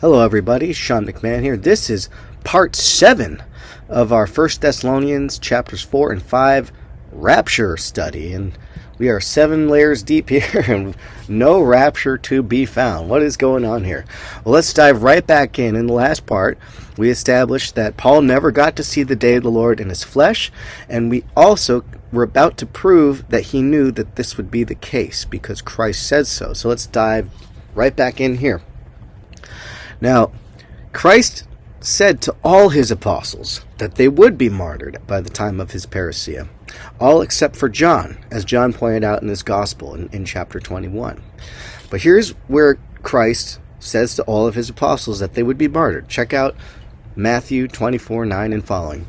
Hello everybody, Sean McMahon here. This is part 7 of our 1 Thessalonians chapters 4 and 5 Rapture study. And we are 7 layers deep here and no rapture to be found. What is going on here? Well, let's dive right back in. In the last part, we established that Paul never got to see the day of the Lord in his flesh. And we also were about to prove that he knew that this would be the case because Christ said so. So let's dive right back in here. Now, Christ said to all his apostles that they would be martyred by the time of his parousia, all except for John, as John pointed out in his gospel in chapter 21. But here's where Christ says to all of his apostles that they would be martyred. Check out Matthew 24:9 and following.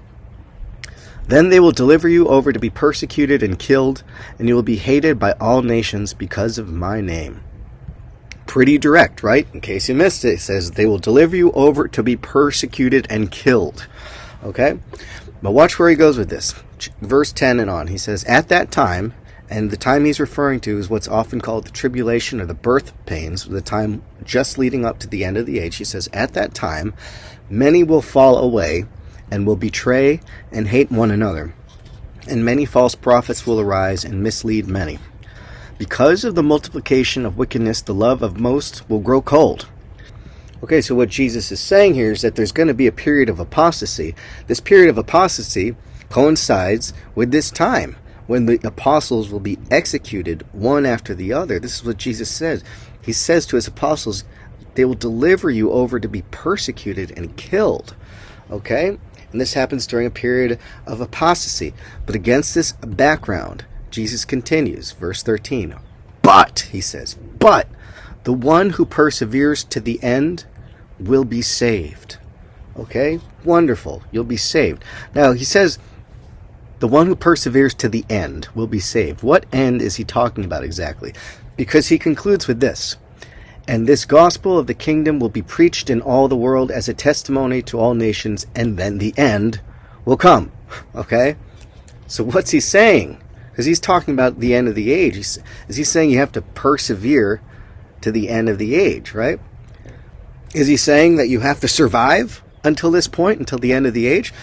Then they will deliver you over to be persecuted and killed, and you will be hated by all nations because of my name. Pretty direct, right? In case you missed it, it says they will deliver you over to be persecuted and killed. Okay? But watch where he goes with this. Verse 10 and on. He says, at that time, and the time he's referring to is what's often called the tribulation or the birth pains, the time just leading up to the end of the age. He says, at that time, many will fall away and will betray and hate one another. And many false prophets will arise and mislead many. Because of the multiplication of wickedness, the love of most will grow cold. Okay, so what Jesus is saying here is that there's going to be a period of apostasy. This period of apostasy coincides with this time when the apostles will be executed one after the other. This is what Jesus says. He says to his apostles, they will deliver you over to be persecuted and killed. Okay? And this happens during a period of apostasy. But against this background, Jesus continues, verse 13. But, he says, but the one who perseveres to the end will be saved. Okay? Wonderful. You'll be saved. Now, he says, the one who perseveres to the end will be saved. What end is he talking about exactly? Because he concludes with this. And this gospel of the kingdom will be preached in all the world as a testimony to all nations, and then the end will come. Okay? So what's he saying? Because he's talking about the end of the age. Is he saying you have to persevere to the end of the age, right? Is he saying that you have to survive until this point, until the end of the age?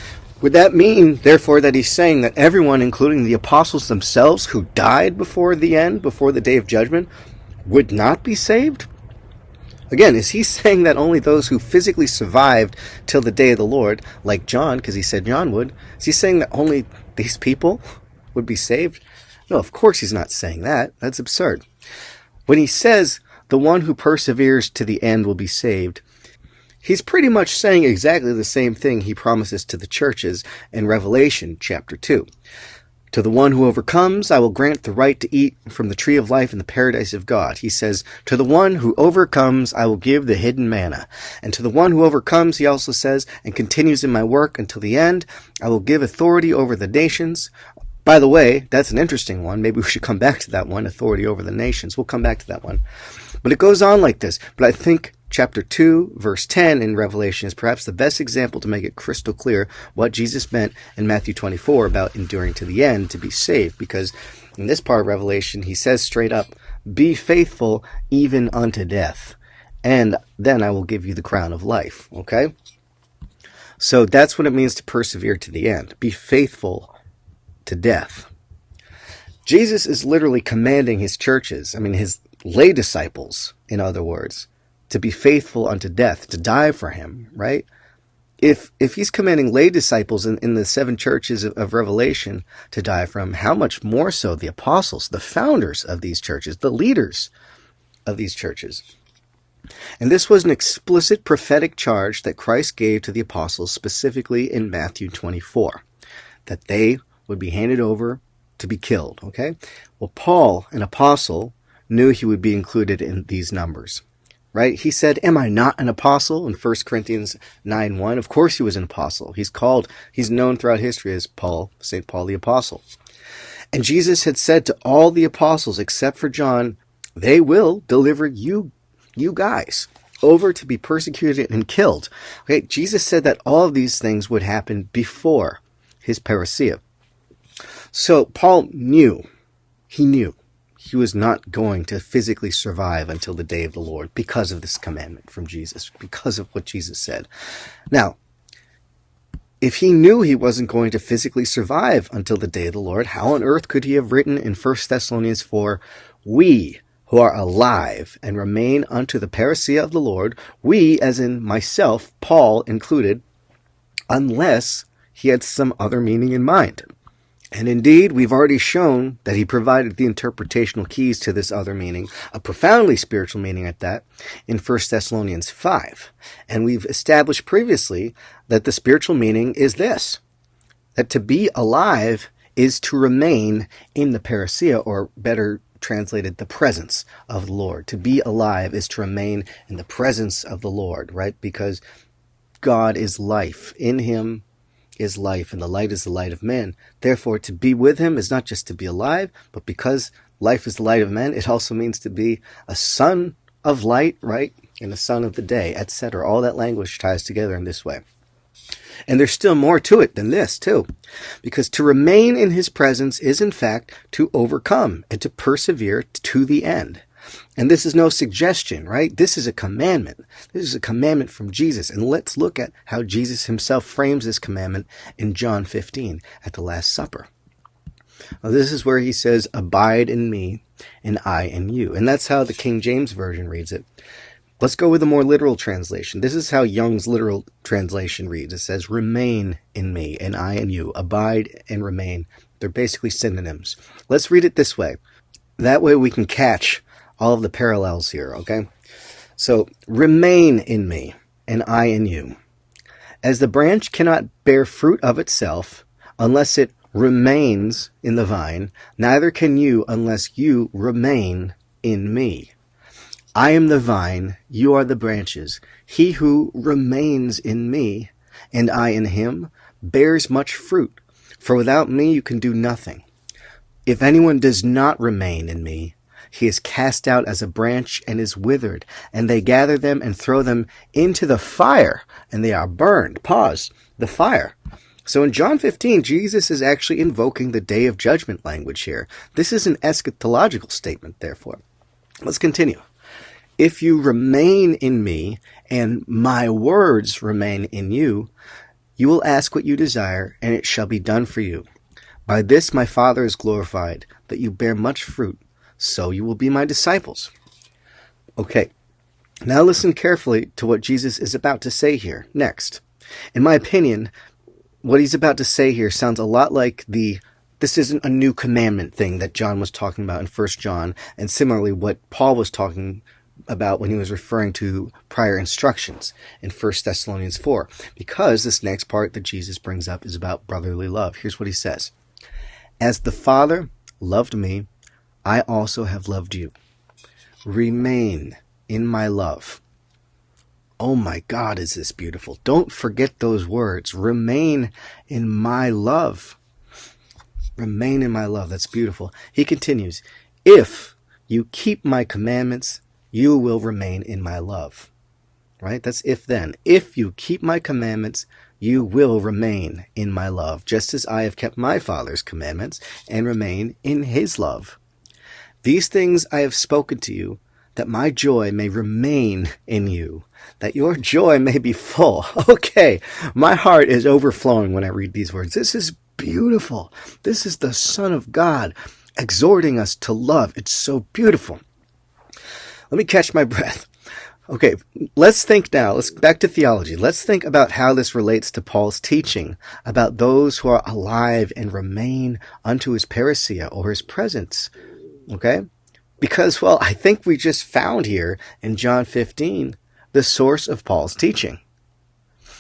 Would that mean, therefore, that he's saying that everyone, including the apostles themselves who died before the end, before the day of judgment, would not be saved? Again, is he saying that only those who physically survived till the day of the Lord, like John, because he said John would, is he saying that only these people would be saved? No, of course he's not saying that. That's absurd. When he says the one who perseveres to the end will be saved, he's pretty much saying exactly the same thing he promises to the churches in Revelation chapter 2. To the one who overcomes, I will grant the right to eat from the tree of life in the paradise of God. He says, to the one who overcomes, I will give the hidden manna. And to the one who overcomes, he also says, and continues in my work until the end, I will give authority over the nations. By the way, that's an interesting one. Maybe we should come back to that one, authority over the nations. We'll come back to that one. But it goes on like this. But I think chapter 2, verse 10 in Revelation is perhaps the best example to make it crystal clear what Jesus meant in Matthew 24 about enduring to the end to be saved. Because in this part of Revelation, he says straight up, be faithful even unto death, and then I will give you the crown of life. Okay? So that's what it means to persevere to the end. Be faithful to death. Jesus is literally commanding his churches, his lay disciples, in other words, to be faithful unto death, to die for him, right? If he's commanding lay disciples in the 7 churches of Revelation to die for him, how much more so the apostles, the founders of these churches, the leaders of these churches. And this was an explicit prophetic charge that Christ gave to the apostles specifically in Matthew 24, that they would be handed over to be killed, okay? Well, Paul, an apostle, knew he would be included in these numbers, right? He said, am I not an apostle? In 1 Corinthians 9:1, of course he was an apostle. He's known throughout history as Paul, St. Paul the Apostle. And Jesus had said to all the apostles, except for John, they will deliver you guys over to be persecuted and killed. Okay, Jesus said that all of these things would happen before his parousia. So Paul knew. He he was not going to physically survive until the day of the Lord because of this commandment from Jesus, because of what Jesus said. Now, if he knew he wasn't going to physically survive until the day of the Lord, how on earth could he have written in 1 Thessalonians 4, we who are alive and remain unto the parousia of the Lord, we, as in myself, Paul included, unless he had some other meaning in mind? And indeed, we've already shown that he provided the interpretational keys to this other meaning, a profoundly spiritual meaning at that, in 1 Thessalonians 5. And we've established previously that the spiritual meaning is this, that to be alive is to remain in the parousia, or better translated, the presence of the Lord. To be alive is to remain in the presence of the Lord, right? Because God is life. In him is life, and the light is the light of men. Therefore, to be with him is not just to be alive, but because life is the light of men, it also means to be a son of light, right? And a son of the day, etc. All that language ties together in this way. And there's still more to it than this, too. Because to remain in his presence is, in fact, to overcome and to persevere to the end. And this is no suggestion, right? This is a commandment. This is a commandment from Jesus. And let's look at how Jesus himself frames this commandment in John 15 at the Last Supper. Now, this is where he says, abide in me and I in you. And that's how the King James Version reads it. Let's go with a more literal translation. This is how Young's literal translation reads. It says, remain in me and I in you. Abide and remain. They're basically synonyms. Let's read it this way. That way we can catch all of the parallels here, okay? So, remain in me and I in you. As the branch cannot bear fruit of itself unless it remains in the vine, neither can you unless you remain in me. I am the vine, you are the branches. He who remains in me, and I in him, bears much fruit, for without me you can do nothing. If anyone does not remain in me, he is cast out as a branch and is withered, and they gather them and throw them into the fire, and they are burned. Pause. The fire. So in John 15, Jesus is actually invoking the day of judgment language here. This is an eschatological statement, therefore. Let's continue. If you remain in me, and my words remain in you, you will ask what you desire, and it shall be done for you. By this my Father is glorified, that you bear much fruit, so you will be my disciples. Okay, now listen carefully to what Jesus is about to say here next. In my opinion, what he's about to say here sounds a lot like this isn't a new commandment thing that John was talking about in 1 John, and similarly what Paul was talking about when he was referring to prior instructions in 1 Thessalonians 4, because this next part that Jesus brings up is about brotherly love. Here's what he says. As the Father loved me, I also have loved you. Remain in my love. Oh my God, is this beautiful. Don't forget those words. Remain in my love. Remain in my love. That's beautiful. He continues, if you keep my commandments, you will remain in my love. Right? That's if then. If you keep my commandments, you will remain in my love, just as I have kept my Father's commandments and remain in his love. These things I have spoken to you, that my joy may remain in you, that your joy may be full. Okay, my heart is overflowing when I read these words. This is beautiful. This is the Son of God exhorting us to love. It's so beautiful. Let me catch my breath. Okay, let's think now. Let's back to theology. Let's think about how this relates to Paul's teaching about those who are alive and remain unto his parousia, or his presence. Okay? Because, well, I think we just found here in John 15 the source of Paul's teaching.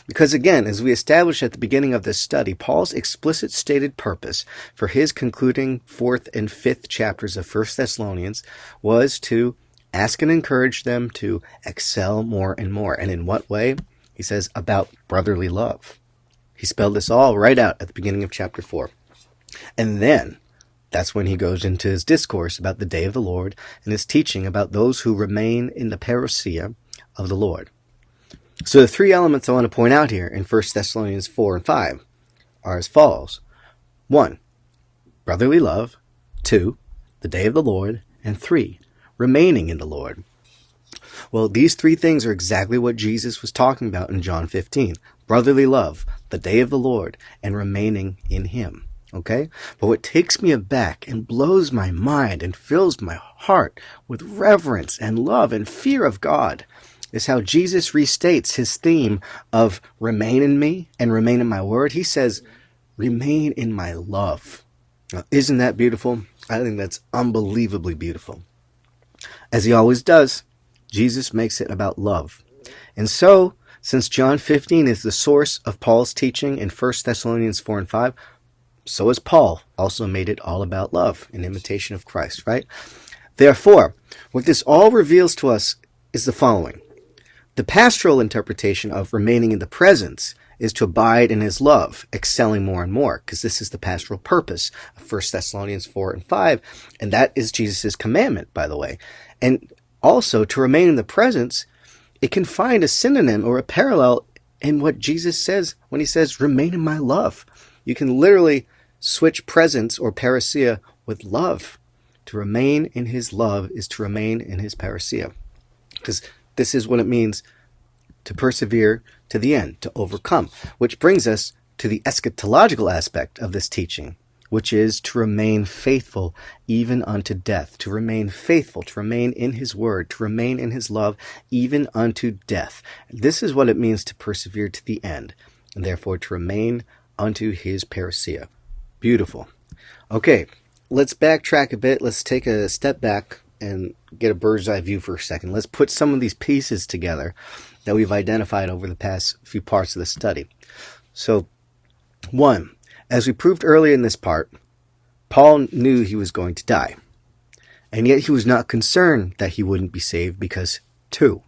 Because again, as we established at the beginning of this study, Paul's explicit stated purpose for his concluding 4th and 5th chapters of 1 Thessalonians was to ask and encourage them to excel more and more. And in what way? He says, about brotherly love. He spelled this all right out at the beginning of chapter 4. And then, that's when he goes into his discourse about the day of the Lord and his teaching about those who remain in the parousia of the Lord. So the three elements I want to point out here in 1 Thessalonians 4 and 5 are as follows. 1, brotherly love. 2, the day of the Lord. And 3, remaining in the Lord. Well, these 3 things are exactly what Jesus was talking about in John 15. Brotherly love, the day of the Lord, and remaining in him. Okay? But what takes me aback and blows my mind and fills my heart with reverence and love and fear of God is how Jesus restates his theme of remain in me and remain in my word. He says, remain in my love. Now, isn't that beautiful? I think that's unbelievably beautiful. As he always does, Jesus makes it about love. And so, since John 15 is the source of Paul's teaching in 1 Thessalonians 4 and 5, so has Paul also made it all about love, in imitation of Christ, right? Therefore, what this all reveals to us is the following. The pastoral interpretation of remaining in the presence is to abide in his love, excelling more and more, because this is the pastoral purpose of 1 Thessalonians 4 and 5, and that is Jesus' commandment, by the way. And also, to remain in the presence, it can find a synonym or a parallel in what Jesus says when he says, remain in my love. You can literally switch presence or parousia with love. To remain in his love is to remain in his parousia. Because this is what it means to persevere to the end, to overcome. Which brings us to the eschatological aspect of this teaching, which is to remain faithful even unto death. To remain faithful, to remain in his word, to remain in his love even unto death. This is what it means to persevere to the end, and therefore to remain unto his parousia. Beautiful. Okay, let's backtrack a bit. Let's take a step back and get a bird's eye view for a second. Let's put some of these pieces together that we've identified over the past few parts of the study. So, 1, as we proved earlier in this part, Paul knew he was going to die. And yet he was not concerned that he wouldn't be saved because, 2,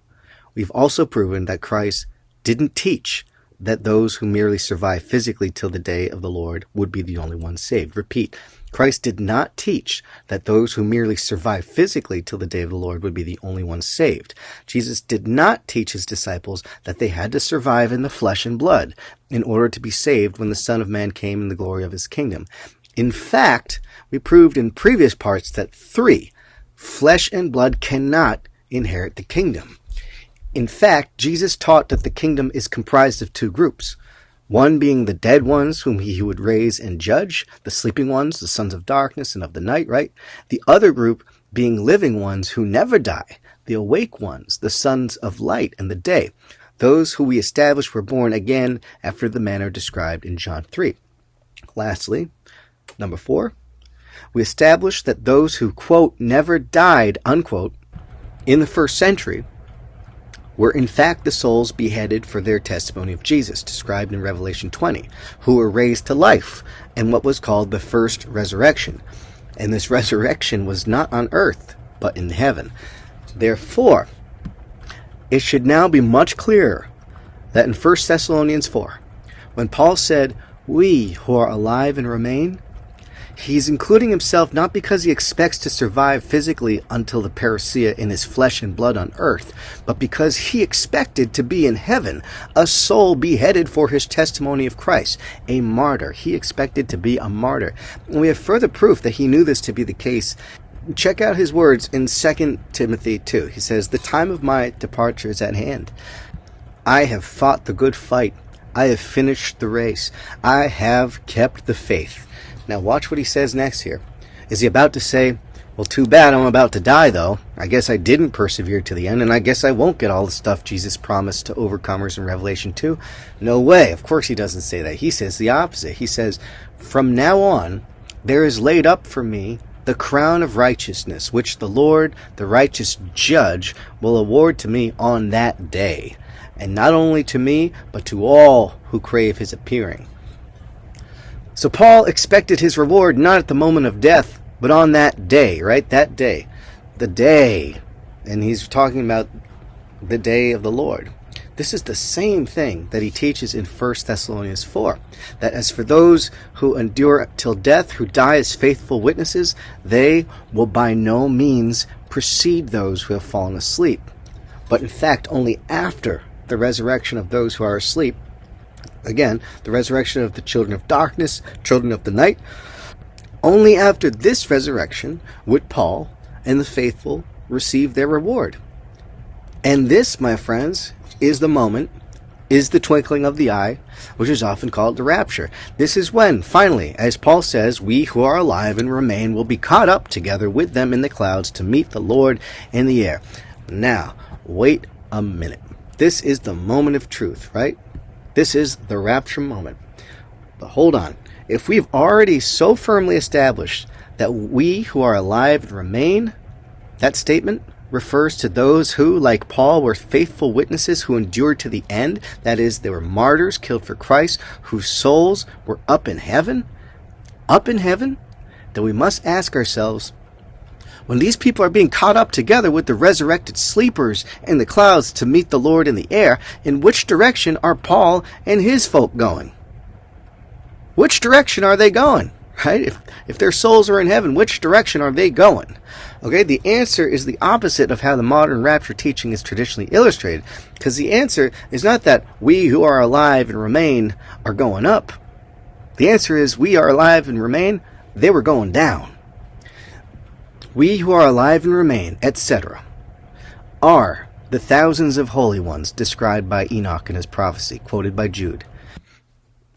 we've also proven that Christ didn't teach that those who merely survive physically till the day of the Lord would be the only ones saved. Repeat, Christ did not teach that those who merely survive physically till the day of the Lord would be the only ones saved. Jesus did not teach his disciples that they had to survive in the flesh and blood in order to be saved when the Son of Man came in the glory of his kingdom. In fact, we proved in previous parts that 3, flesh and blood cannot inherit the kingdom. In fact, Jesus taught that the kingdom is comprised of 2 groups. One being the dead ones whom he would raise and judge, the sleeping ones, the sons of darkness and of the night, right? The other group being living ones who never die, the awake ones, the sons of light and the day, those who we established were born again after the manner described in John 3. Lastly, number 4, we established that those who, quote, never died, unquote, in the first century, were in fact the souls beheaded for their testimony of Jesus, described in Revelation 20, who were raised to life in what was called the first resurrection. And this resurrection was not on earth, but in heaven. Therefore, it should now be much clearer that in 1 Thessalonians 4, when Paul said, we who are alive and remain, he's including himself not because he expects to survive physically until the parousia in his flesh and blood on earth, but because he expected to be in heaven, a soul beheaded for his testimony of Christ, a martyr. He expected to be a martyr. And we have further proof that he knew this to be the case. Check out his words in 2 Timothy 2. He says, the time of my departure is at hand. I have fought the good fight. I have finished the race. I have kept the faith. Now watch what he says next here. Is he about to say, well, too bad I'm about to die, though. I guess I didn't persevere to the end, and I guess I won't get all the stuff Jesus promised to overcomers in Revelation 2? No way. Of course he doesn't say that. He says the opposite. He says, from now on, there is laid up for me the crown of righteousness, which the Lord, the righteous judge, will award to me on that day. And not only to me, but to all who crave his appearing. So Paul expected his reward not at the moment of death, but on that day, right? That day. The day. And he's talking about the day of the Lord. This is the same thing that he teaches in 1 Thessalonians 4. That as for those who endure till death, who die as faithful witnesses, they will by no means precede those who have fallen asleep. But in fact, only after the resurrection of those who are asleep, again, the resurrection of the children of darkness, children of the night. Only after this resurrection would Paul, and the faithful receive their reward. And this, my friends, is the moment, is the twinkling of the eye, which is often called the rapture. This is when, finally, as Paul says, we who are alive and remain will be caught up together with them in the clouds to meet the Lord in the air. Now, wait a minute. This is the moment of truth, right? This is the rapture moment. But hold on. If we've already so firmly established that we who are alive and remain, that statement refers to those who, like Paul, were faithful witnesses who endured to the end. That is, they were martyrs killed for Christ, whose souls were up in heaven, then we must ask ourselves, when these people are being caught up together with the resurrected sleepers in the clouds to meet the Lord in the air, in which direction are Paul and his folk going? Which direction are they going? Right? If their souls are in heaven, which direction are they going? Okay, the answer is the opposite of how the modern rapture teaching is traditionally illustrated. Because the answer is not that we who are alive and remain are going up. The answer is we are alive and remain, they were going down. We who are alive and remain, etc., are the thousands of holy ones described by Enoch in his prophecy, quoted by Jude.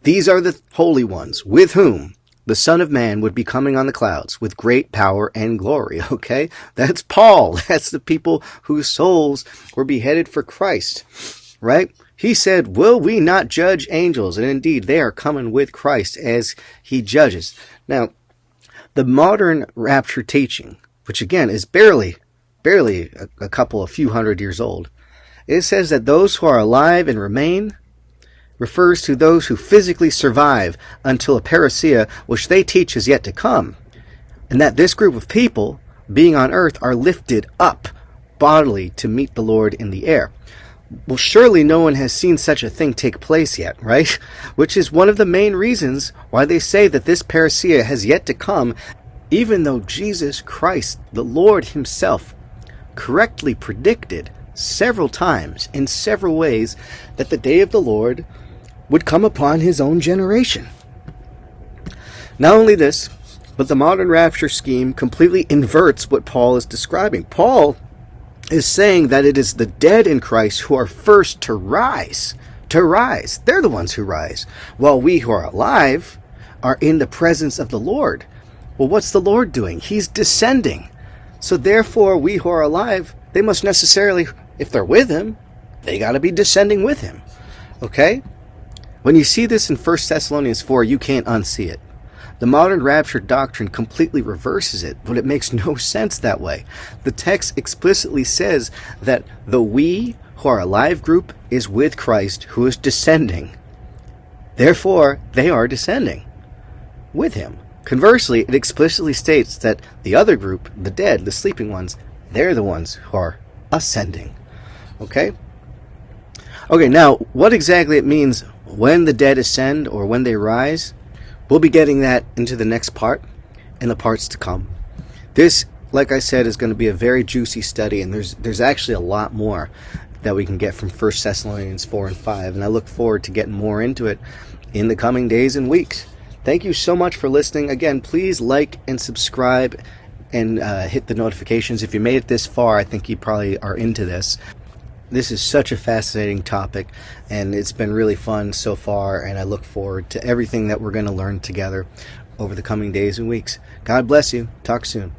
These are the holy ones with whom the Son of Man would be coming on the clouds with great power and glory, okay? That's Paul. That's the people whose souls were beheaded for Christ, right? He said, will we not judge angels? And indeed, they are coming with Christ as he judges. Now, the modern rapture teaching, which again is barely a few hundred years old, it says that those who are alive and remain refers to those who physically survive until a parousia, which they teach is yet to come, and that this group of people, being on earth, are lifted up bodily to meet the Lord in the air. Well, surely no one has seen such a thing take place yet, right? Which is one of the main reasons why they say that this parousia has yet to come, even though Jesus Christ, the Lord himself, correctly predicted several times in several ways that the day of the Lord would come upon his own generation. Not only this, but the modern rapture scheme completely inverts what Paul is describing. Paul is saying that it is the dead in Christ who are first to rise. To rise. They're the ones who rise. While we who are alive are in the presence of the Lord. Well, what's the Lord doing? He's descending. So therefore, we who are alive, they must necessarily, if they're with him, they got to be descending with him. Okay? When you see this in 1 Thessalonians 4, you can't unsee it. The modern rapture doctrine completely reverses it, but it makes no sense that way. The text explicitly says that the we who are alive group is with Christ, who is descending. Therefore, they are descending with him. Conversely, it explicitly states that the other group, the dead, the sleeping ones, they're the ones who are ascending. Okay? Okay, now, what exactly it means when the dead ascend or when they rise, we'll be getting that into the next part and the parts to come. This, like I said, is going to be a very juicy study, and there's actually a lot more that we can get from 1 Thessalonians 4 and 5, and I look forward to getting more into it in the coming days and weeks. Thank you so much for listening. Again, please like and subscribe and hit the notifications. If you made it this far, I think you probably are into this. This is such a fascinating topic, and it's been really fun so far, and I look forward to everything that we're going to learn together over the coming days and weeks. God bless you. Talk soon.